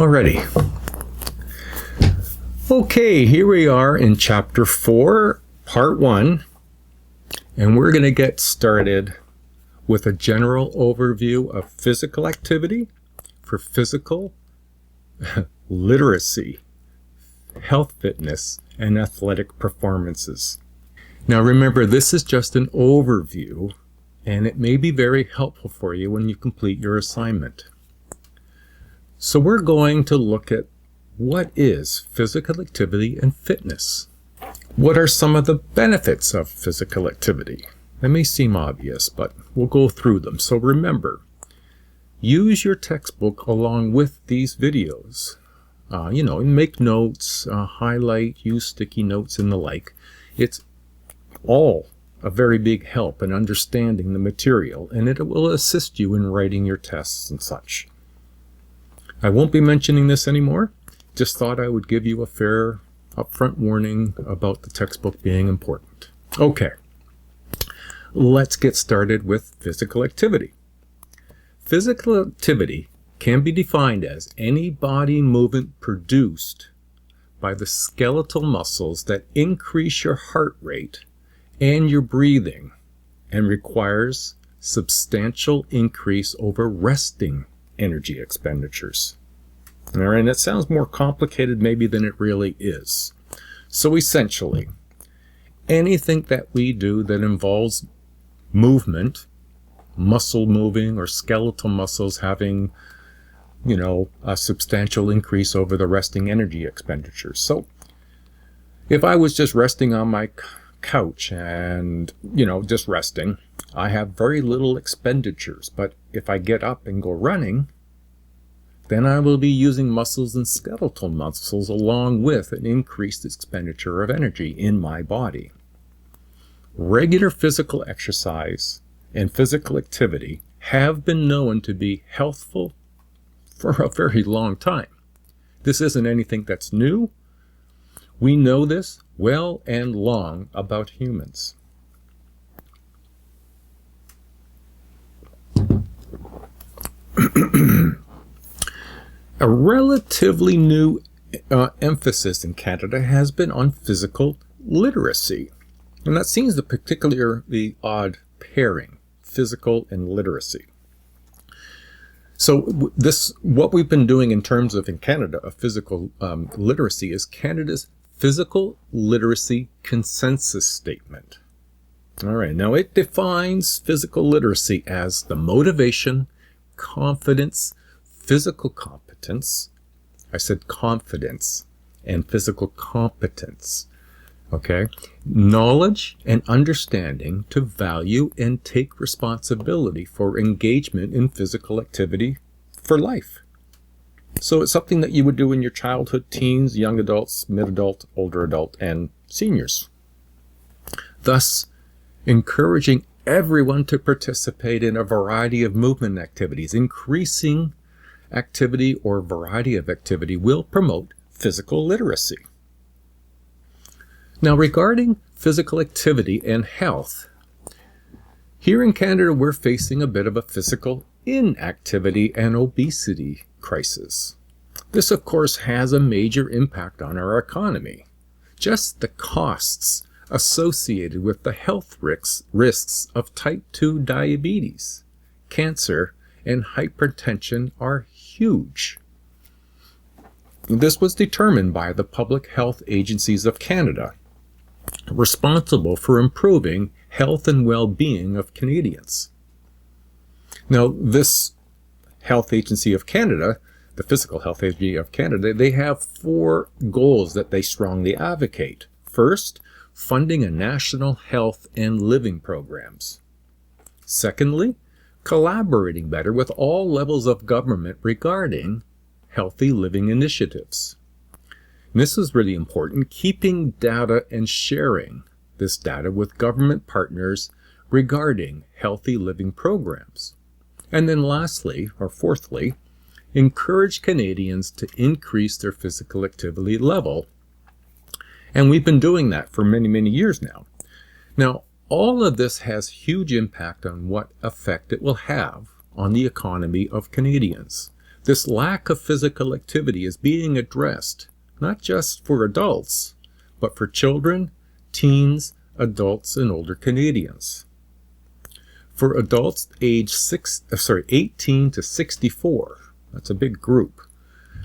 Alrighty. Okay, here we are in Chapter 4, Part 1, and we're going to get started with a general overview of physical activity for physical literacy, health fitness, and athletic performances. Now remember, this is just an overview, and it may be very helpful for you when you complete your assignment. So we're going to look at what is physical activity and fitness. What are some of the benefits of physical activity? They may seem obvious, but we'll go through them. So remember, use your textbook along with these videos. Make notes, highlight, use sticky notes and the like. It's all a very big help in understanding the material, and it will assist you in writing your tests and such. I won't be mentioning this anymore. Just thought I would give you a fair upfront warning about the textbook being important. Okay, let's get started with physical activity. Physical activity can be defined as any body movement produced by the skeletal muscles that increase your heart rate and your breathing and requires substantial increase over resting energy expenditures. All right, and it sounds more complicated maybe than it really is. So essentially, anything that we do that involves movement, muscle moving or skeletal muscles having, a substantial increase over the resting energy expenditures. So if I was just resting on my couch and, just resting, I have very little expenditures. But if I get up and go running, then I will be using muscles and skeletal muscles along with an increased expenditure of energy in my body. Regular physical exercise and physical activity have been known to be healthful for a very long time. This isn't anything that's new. We know this well and long about humans. A relatively new emphasis in Canada has been on physical literacy. And that seems a particularly odd pairing, physical and literacy. So what we've been doing in terms of, in Canada, of physical literacy is Canada's Physical Literacy Consensus Statement. All right, now it defines physical literacy as the motivation, confidence, physical competence. I said confidence and physical competence. Okay. Knowledge and understanding to value and take responsibility for engagement in physical activity for life. So it's something that you would do in your childhood, teens, young adults, mid-adult, older adult, and seniors. Thus, encouraging everyone to participate in a variety of movement activities. Increasing activity or variety of activity will promote physical literacy. Now, regarding physical activity and health, here in Canada we're facing a bit of a physical inactivity and obesity crisis. This, of course, has a major impact on our economy. Just the costs associated with the health risks of type 2 diabetes, cancer, and hypertension are huge. This was determined by the Public Health Agencies of Canada, responsible for improving health and well-being of Canadians. Now, this Health Agency of Canada, the Physical Health Agency of Canada, they have 4 goals that they strongly advocate. First, funding a national health and living programs. Secondly, collaborating better with all levels of government regarding healthy living initiatives. And this is really important, keeping data and sharing this data with government partners regarding healthy living programs. And then lastly, or fourthly, encourage Canadians to increase their physical activity level. And we've been doing that for many, many years now. Now, all of this has huge impact on what effect it will have on the economy of Canadians. This lack of physical activity is being addressed not just for adults, but for children, teens, adults, and older Canadians. For adults aged 18 to 64, that's a big group,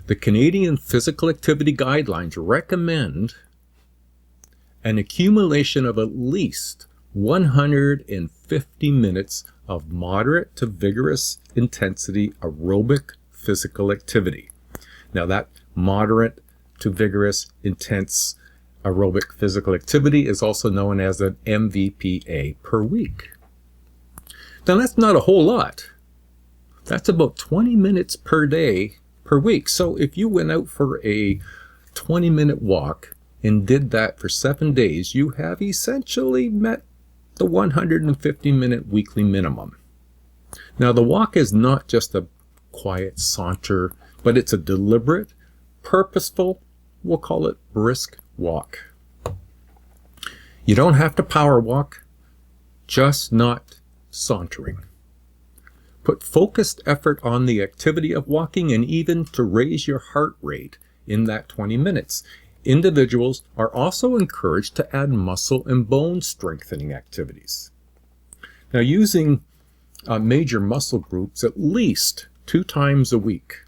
the Canadian Physical Activity Guidelines recommend an accumulation of at least 150 minutes of moderate to vigorous intensity aerobic physical activity. Now that moderate to vigorous intense aerobic physical activity is also known as an MVPA per week. Now that's not a whole lot. That's about 20 minutes per day per week. So if you went out for a 20-minute walk and did that for 7 days, you have essentially met the 150-minute weekly minimum. Now the walk is not just a quiet saunter, but it's a deliberate, purposeful, we'll call it brisk walk. You don't have to power walk, just not sauntering. Put focused effort on the activity of walking and even to raise your heart rate in that 20 minutes. Individuals are also encouraged to add muscle and bone strengthening activities. Now, using major muscle groups at least 2 times a week.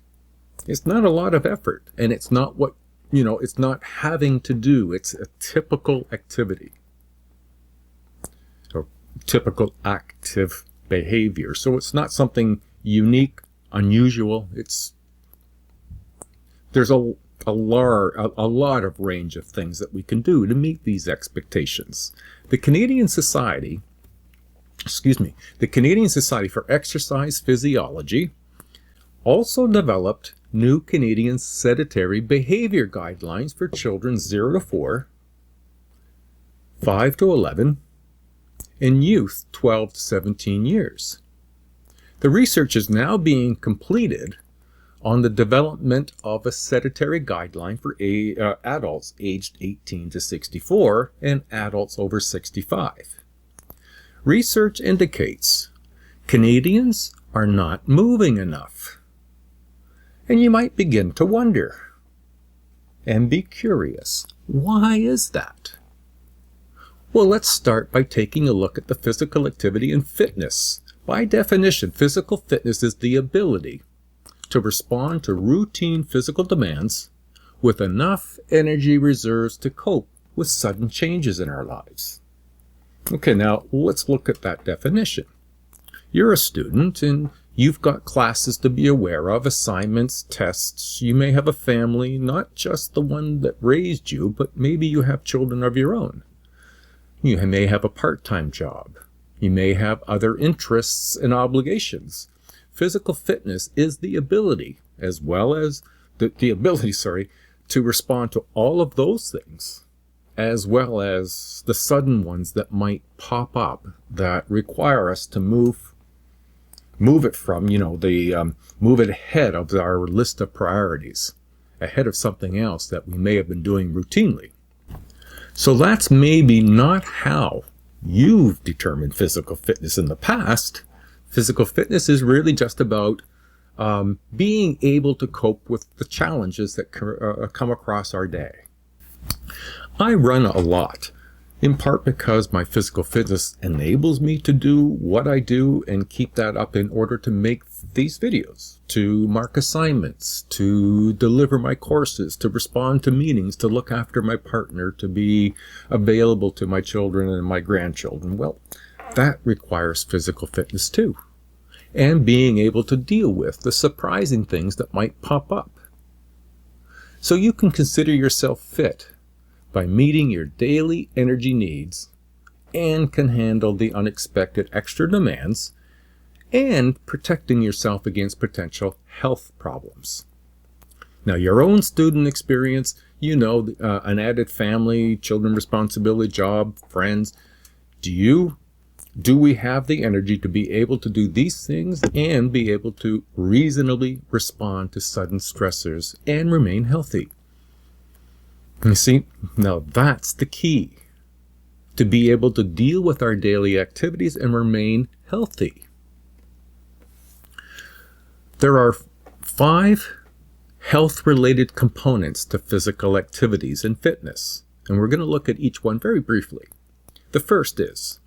It's not a lot of effort, and it's not what, it's not having to do. It's a typical activity or typical active behavior. So it's not something unique, unusual. There's a lot of range of things that we can do to meet these expectations. The Canadian Society for Exercise Physiology also developed new Canadian sedentary behavior guidelines for children 0 to 4, 5 to 11, and youth 12 to 17 years. The research is now being completed on the development of a sedentary guideline for adults aged 18 to 64 and adults over 65. Research indicates Canadians are not moving enough. And you might begin to wonder and be curious, why is that? Well, let's start by taking a look at the physical activity and fitness. By definition, physical fitness is the ability to respond to routine physical demands with enough energy reserves to cope with sudden changes in our lives. Okay, now let's look at that definition. You're a student and you've got classes to be aware of, assignments, tests. You may have a family, not just the one that raised you, but maybe you have children of your own. You may have a part-time job. You may have other interests and obligations. Physical fitness is the ability, as well as the ability to respond to all of those things, as well as the sudden ones that might pop up that require us to move it from, move it ahead of our list of priorities, ahead of something else that we may have been doing routinely. So that's maybe not how you've determined physical fitness in the past. Physical fitness is really just about being able to cope with the challenges that come across our day. I run a lot, in part because my physical fitness enables me to do what I do and keep that up in order to make these videos, to mark assignments, to deliver my courses, to respond to meetings, to look after my partner, to be available to my children and my grandchildren. Well, that requires physical fitness too, and being able to deal with the surprising things that might pop up. So you can consider yourself fit by meeting your daily energy needs and can handle the unexpected extra demands and protecting yourself against potential health problems. Now, your own student experience, an added family, children responsibility, job, friends. Do we have the energy to be able to do these things and be able to reasonably respond to sudden stressors and remain healthy? You see, now that's the key, to be able to deal with our daily activities and remain healthy. There are 5 health-related components to physical activities and fitness. And we're going to look at each one very briefly. The first is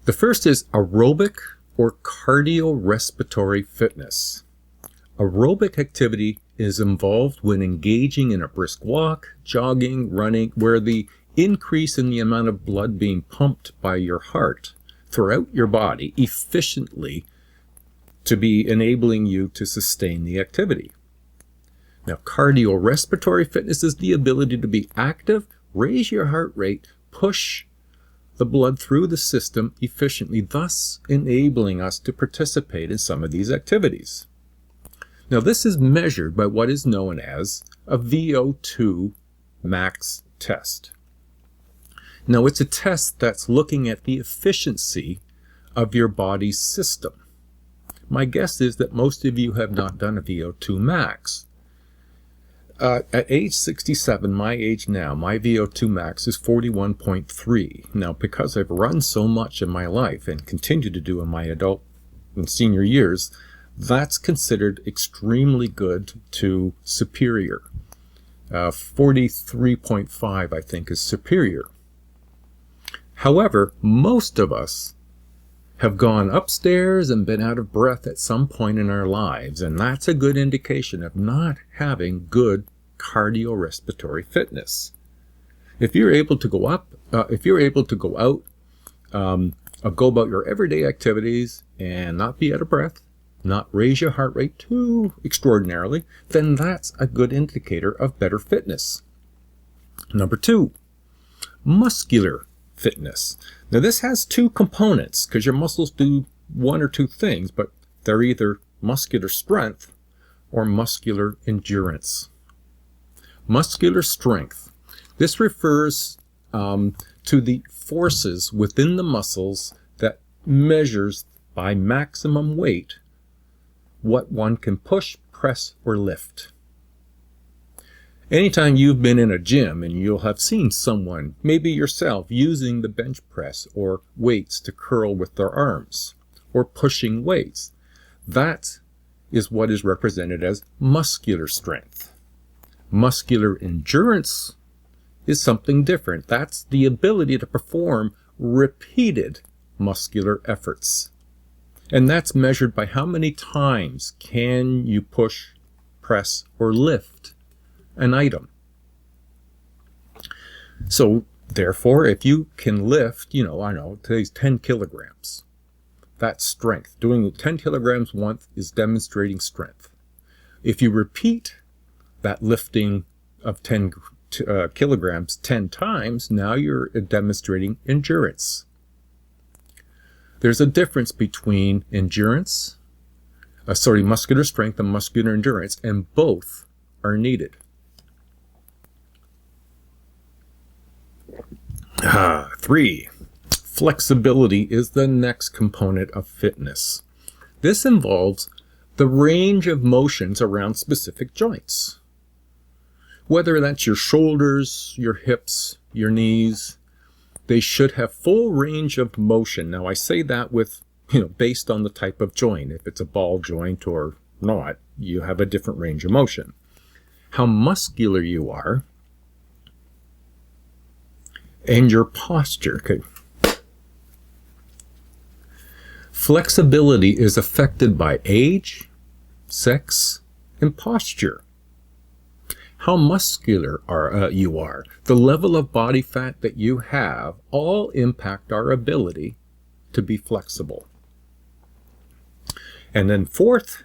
aerobic or cardiorespiratory fitness. Aerobic activity is involved when engaging in a brisk walk, jogging, running, where the increase in the amount of blood being pumped by your heart throughout your body efficiently to be enabling you to sustain the activity. Now, cardiorespiratory fitness is the ability to be active, raise your heart rate, push the blood through the system efficiently, thus enabling us to participate in some of these activities. Now, this is measured by what is known as a VO2 max test. Now, it's a test that's looking at the efficiency of your body's system. My guess is that most of you have not done a VO2 max. At age 67, my age now, my VO2 max is 41.3. Now, because I've run so much in my life and continue to do in my adult and senior years, that's considered extremely good to superior. 43.5, I think, is superior. However, most of us have gone upstairs and been out of breath at some point in our lives, and that's a good indication of not having good cardiorespiratory fitness. If you're able to go out, go about your everyday activities and not be out of breath, not raise your heart rate too extraordinarily, then that's a good indicator of better fitness. Number 2, muscular fitness. Now, this has 2 components because your muscles do one or two things, but they're either muscular strength or muscular endurance. Muscular strength. This refers to the forces within the muscles that measures by maximum weight what one can push, press, or lift. Anytime you've been in a gym and you'll have seen someone, maybe yourself, using the bench press or weights to curl with their arms or pushing weights, that is what is represented as muscular strength. Muscular endurance is something different. That's the ability to perform repeated muscular efforts. And that's measured by how many times can you push, press, or lift an item. So, therefore, if you can lift, today's 10 kilograms, that's strength. Doing 10 kilograms once is demonstrating strength. If you repeat that lifting of 10 kilograms 10 times, now you're demonstrating endurance. There's a difference between muscular strength and muscular endurance, and both are needed. 3, flexibility is the next component of fitness. This involves the range of motions around specific joints. Whether that's your shoulders, your hips, your knees, they should have full range of motion. Now, I say that with, based on the type of joint. If it's a ball joint or not, you have a different range of motion. How muscular you are and your posture. Okay. Flexibility is affected by age, sex, and posture. How muscular you are, the level of body fat that you have, all impact our ability to be flexible. And then 4th,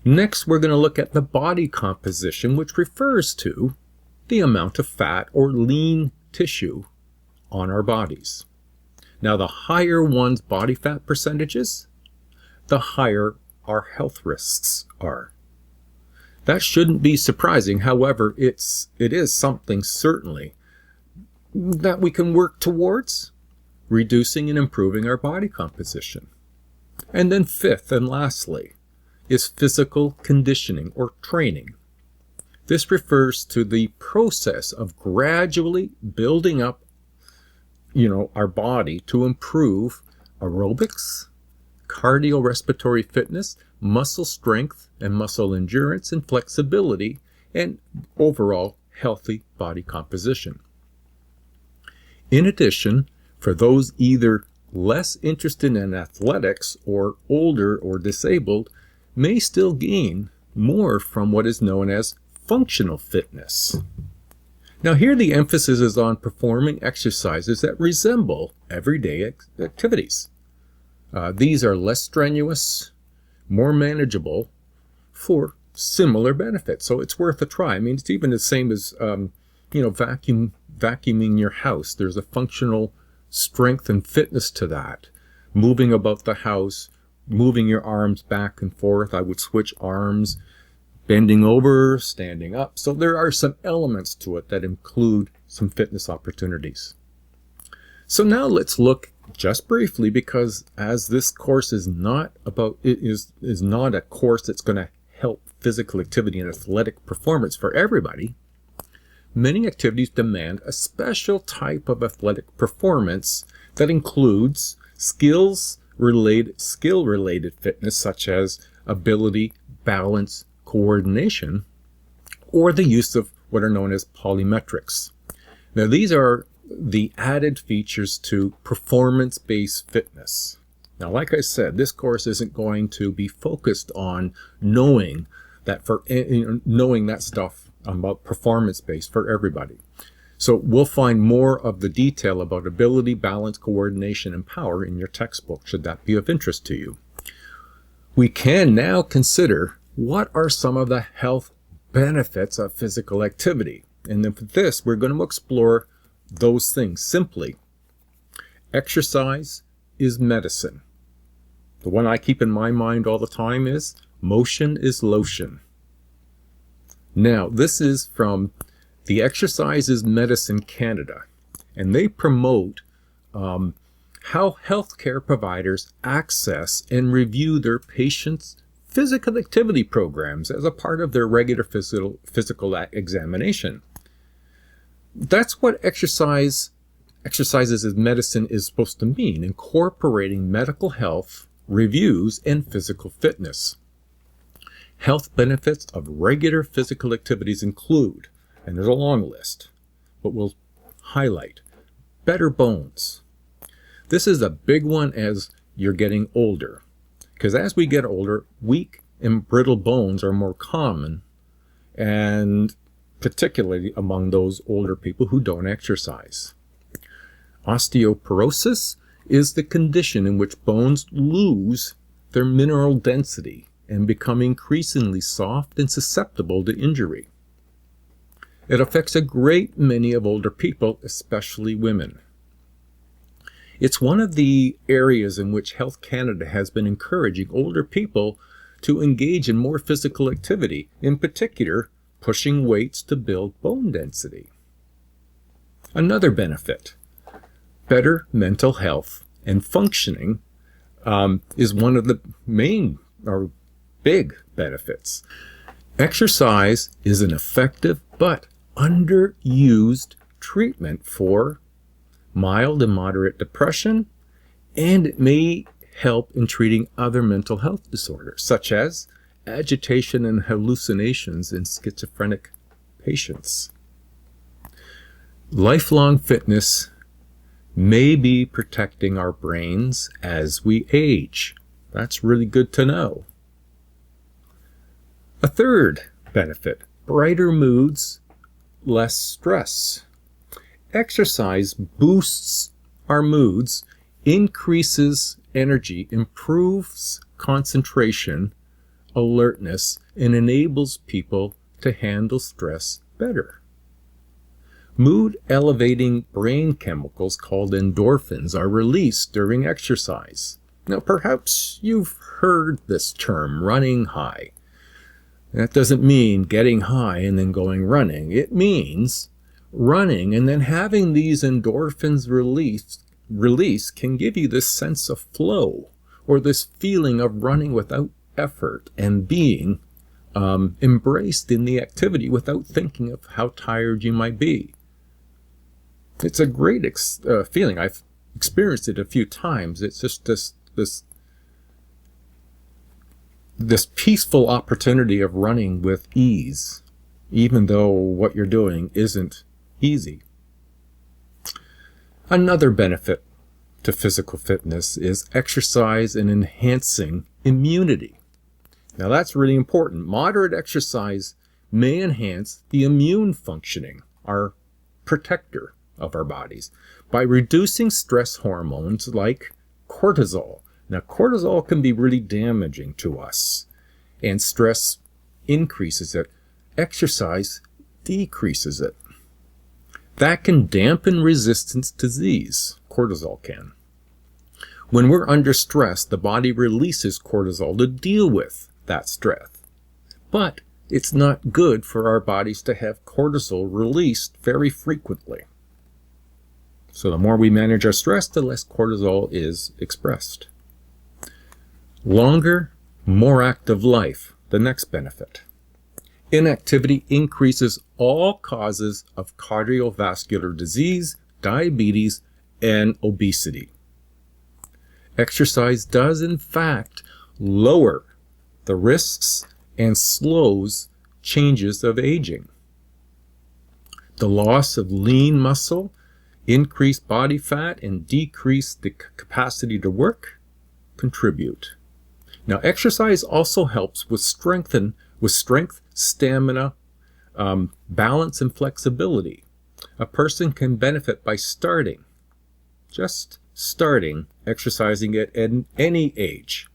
next we're going to look at the body composition, which refers to the amount of fat or lean tissue on our bodies. Now, the higher one's body fat percentages, the higher our health risks are. That shouldn't be surprising. However, it is something certainly that we can work towards, reducing and improving our body composition. And then 5th and lastly is physical conditioning or training. This refers to the process of gradually building up, our body to improve aerobics, cardiorespiratory fitness, muscle strength and muscle endurance and flexibility, and overall healthy body composition. In addition, for those either less interested in athletics or older or disabled, may still gain more from what is known as functional fitness. Now here the emphasis is on performing exercises that resemble everyday activities. These are less strenuous, more manageable for similar benefits. So it's worth a try. I mean, it's even the same as, vacuuming your house. There's a functional strength and fitness to that. Moving about the house, moving your arms back and forth. I would switch arms, bending over, standing up. So there are some elements to it that include some fitness opportunities. So now let's look just briefly, because as this course is not a course that's going to help physical activity and athletic performance for everybody. Many activities demand a special type of athletic performance that includes skill-related fitness, such as ability, balance, coordination, or the use of what are known as polymetrics. Now, these are the added features to performance-based fitness. Now, like I said, this course isn't going to be focused on knowing that stuff about performance-based for everybody. So we'll find more of the detail about ability, balance, coordination, and power in your textbook, should that be of interest to you. We can now consider what are some of the health benefits of physical activity. And then for this, we're going to explore those things simply. Exercise is medicine. The one I keep in my mind all the time is motion is lotion. Now, this is from the Exercise is Medicine Canada, and they promote how healthcare providers access and review their patients' physical activity programs as a part of their regular physical examination. That's what exercises as medicine is supposed to mean, incorporating medical health, reviews, and physical fitness. Health benefits of regular physical activities include, and there's a long list, but we'll highlight, better bones. This is a big one as you're getting older, because as we get older, weak and brittle bones are more common, and particularly among those older people who don't exercise. Osteoporosis is the condition in which bones lose their mineral density and become increasingly soft and susceptible to injury. It affects a great many of older people, especially women. It's one of the areas in which Health Canada has been encouraging older people to engage in more physical activity, in particular, pushing weights to build bone density. Another benefit, better mental health and functioning, is one of the main or big benefits. Exercise is an effective but underused treatment for mild and moderate depression, and it may help in treating other mental health disorders, such as agitation and hallucinations in schizophrenic patients. Lifelong fitness may be protecting our brains as we age. That's really good to know. A third benefit, brighter moods, less stress. Exercise boosts our moods, increases energy, improves concentration, alertness, and enables people to handle stress better. Mood-elevating brain chemicals called endorphins are released during exercise. Now, perhaps you've heard this term, running high. That doesn't mean getting high and then going running. It means running and then having these endorphins release can give you this sense of flow, or this feeling of running without effort and being embraced in the activity without thinking of how tired you might be. It's a great feeling. I've experienced it a few times. It's just this this peaceful opportunity of running with ease, even though what you're doing isn't easy. Another benefit to physical fitness is exercise and enhancing immunity. Now that's really important. Moderate exercise may enhance the immune functioning, our protector of our bodies, by reducing stress hormones like cortisol. Now cortisol can be really damaging to us, and stress increases it. Exercise decreases it. That can dampen resistance to disease. Cortisol can. When we're under stress, the body releases cortisol to deal with that stress. But it's not good for our bodies to have cortisol released very frequently. So the more we manage our stress, the less cortisol is expressed. Longer, more active life, the next benefit. Inactivity increases all causes of cardiovascular disease, diabetes, and obesity. Exercise does, in fact, lower the risks and slows changes of aging. The loss of lean muscle, increased body fat, and decreased the capacity to work contribute. Now, exercise also helps with strength, stamina, balance, and flexibility. A person can benefit by just starting exercising at any age.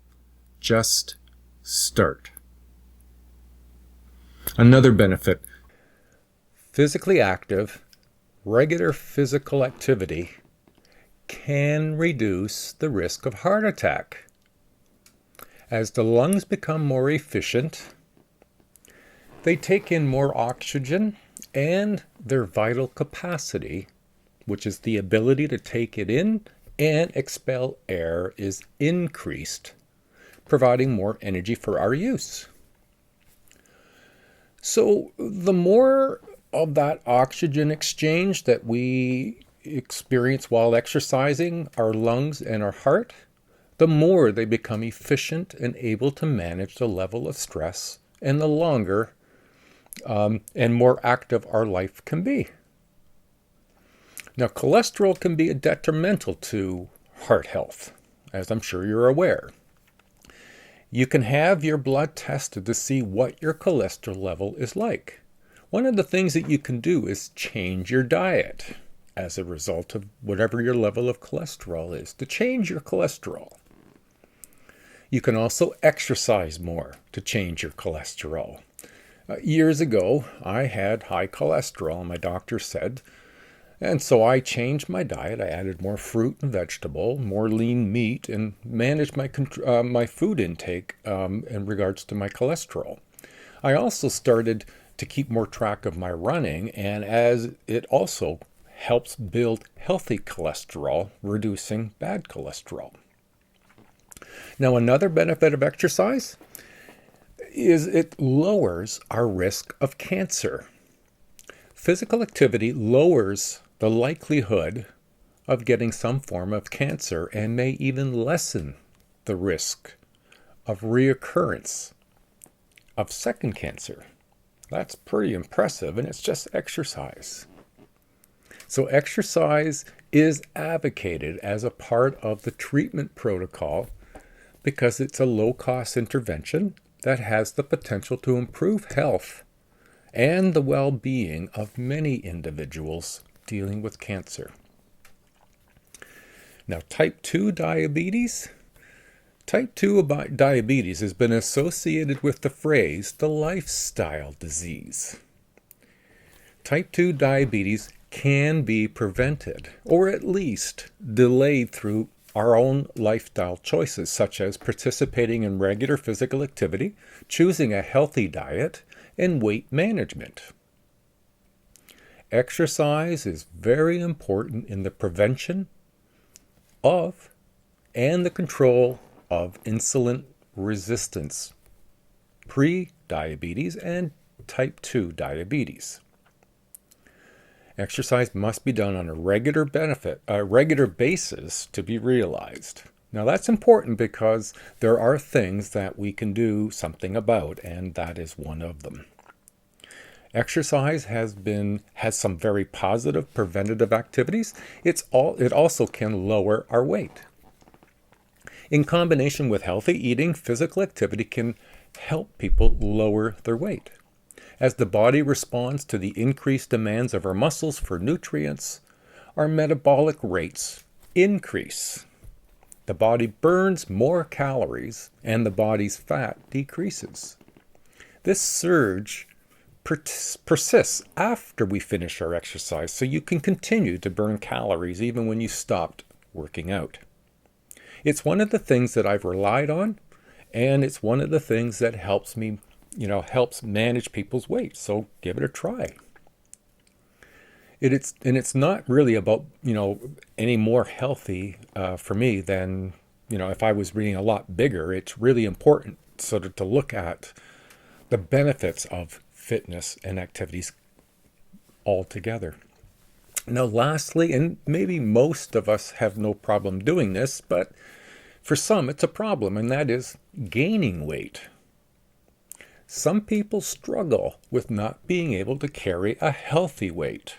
Just start. Another benefit, physically active, regular physical activity can reduce the risk of heart attack. As the lungs become more efficient, they take in more oxygen, and their vital capacity, which is the ability to take it in and expel air, is increased, providing more energy for our use. So the more of that oxygen exchange that we experience while exercising our lungs and our heart, the more they become efficient and able to manage the level of stress, and the longer and more active our life can be. Now, cholesterol can be detrimental to heart health, as I'm sure you're aware. You can have your blood tested to see what your cholesterol level is like. One of the things that you can do is change your diet as a result of whatever your level of cholesterol is, to change your cholesterol. You can also exercise more to change your cholesterol. Years ago, I had high cholesterol, my doctor said, and so I changed my diet. I added more fruit and vegetable, more lean meat, and managed my food intake in regards to my cholesterol. I also started to keep more track of my running, and as it also helps build healthy cholesterol, reducing bad cholesterol. Now, another benefit of exercise is it lowers our risk of cancer. Physical activity lowers the likelihood of getting some form of cancer and may even lessen the risk of reoccurrence of second cancer. That's pretty impressive, and it's just exercise. So exercise is advocated as a part of the treatment protocol because it's a low-cost intervention that has the potential to improve health and the well-being of many individuals dealing with cancer. Now, type 2 diabetes. Type 2 diabetes has been associated with the phrase the lifestyle disease. Type 2 diabetes can be prevented, or at least delayed through our own lifestyle choices, such as participating in regular physical activity, choosing a healthy diet, and weight management. Exercise is very important in the prevention of and the control of insulin resistance, pre-diabetes, and type 2 diabetes. Exercise must be done on a regular basis to be realized. Now that's important because there are things that we can do something about, and that is one of them. Exercise has some very positive preventative activities. It also can lower our weight. In combination with healthy eating, physical activity can help people lower their weight. As the body responds to the increased demands of our muscles for nutrients, our metabolic rates increase. The body burns more calories and the body's fat decreases. This surge persists after we finish our exercise, so you can continue to burn calories even when you stopped working out. It's one of the things that I've relied on, and it's one of the things that helps me, helps manage people's weight. So give it a try. It's not really about, any more healthy for me than, if I was being a lot bigger. It's really important sort of to look at the benefits of fitness and activities altogether. Now, lastly, and maybe most of us have no problem doing this, but for some it's a problem, and that is gaining weight. Some people struggle with not being able to carry a healthy weight.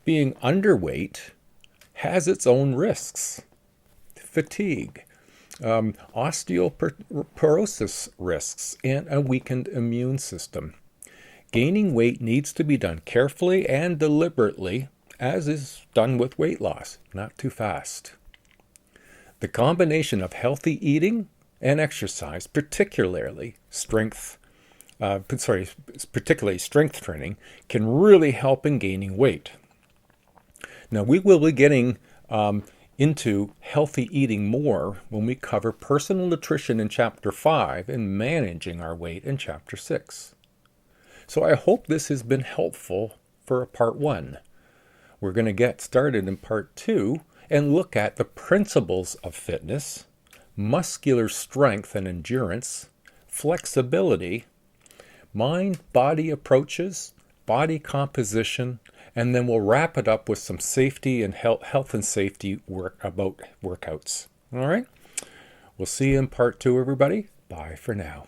Being underweight has its own risks. Fatigue, osteoporosis risks, and a weakened immune system. Gaining weight needs to be done carefully and deliberately, as is done with weight loss, not too fast. The combination of healthy eating and exercise, particularly strength training, can really help in gaining weight. Now, we will be getting into healthy eating more when we cover personal nutrition in Chapter 5 and managing our weight in Chapter 6. So I hope this has been helpful for Part 1. We're going to get started in Part 2 and look at the principles of fitness, muscular strength and endurance, flexibility, mind-body approaches, body composition, and then we'll wrap it up with some safety and health and safety about workouts. All right? We'll see you in Part 2, everybody. Bye for now.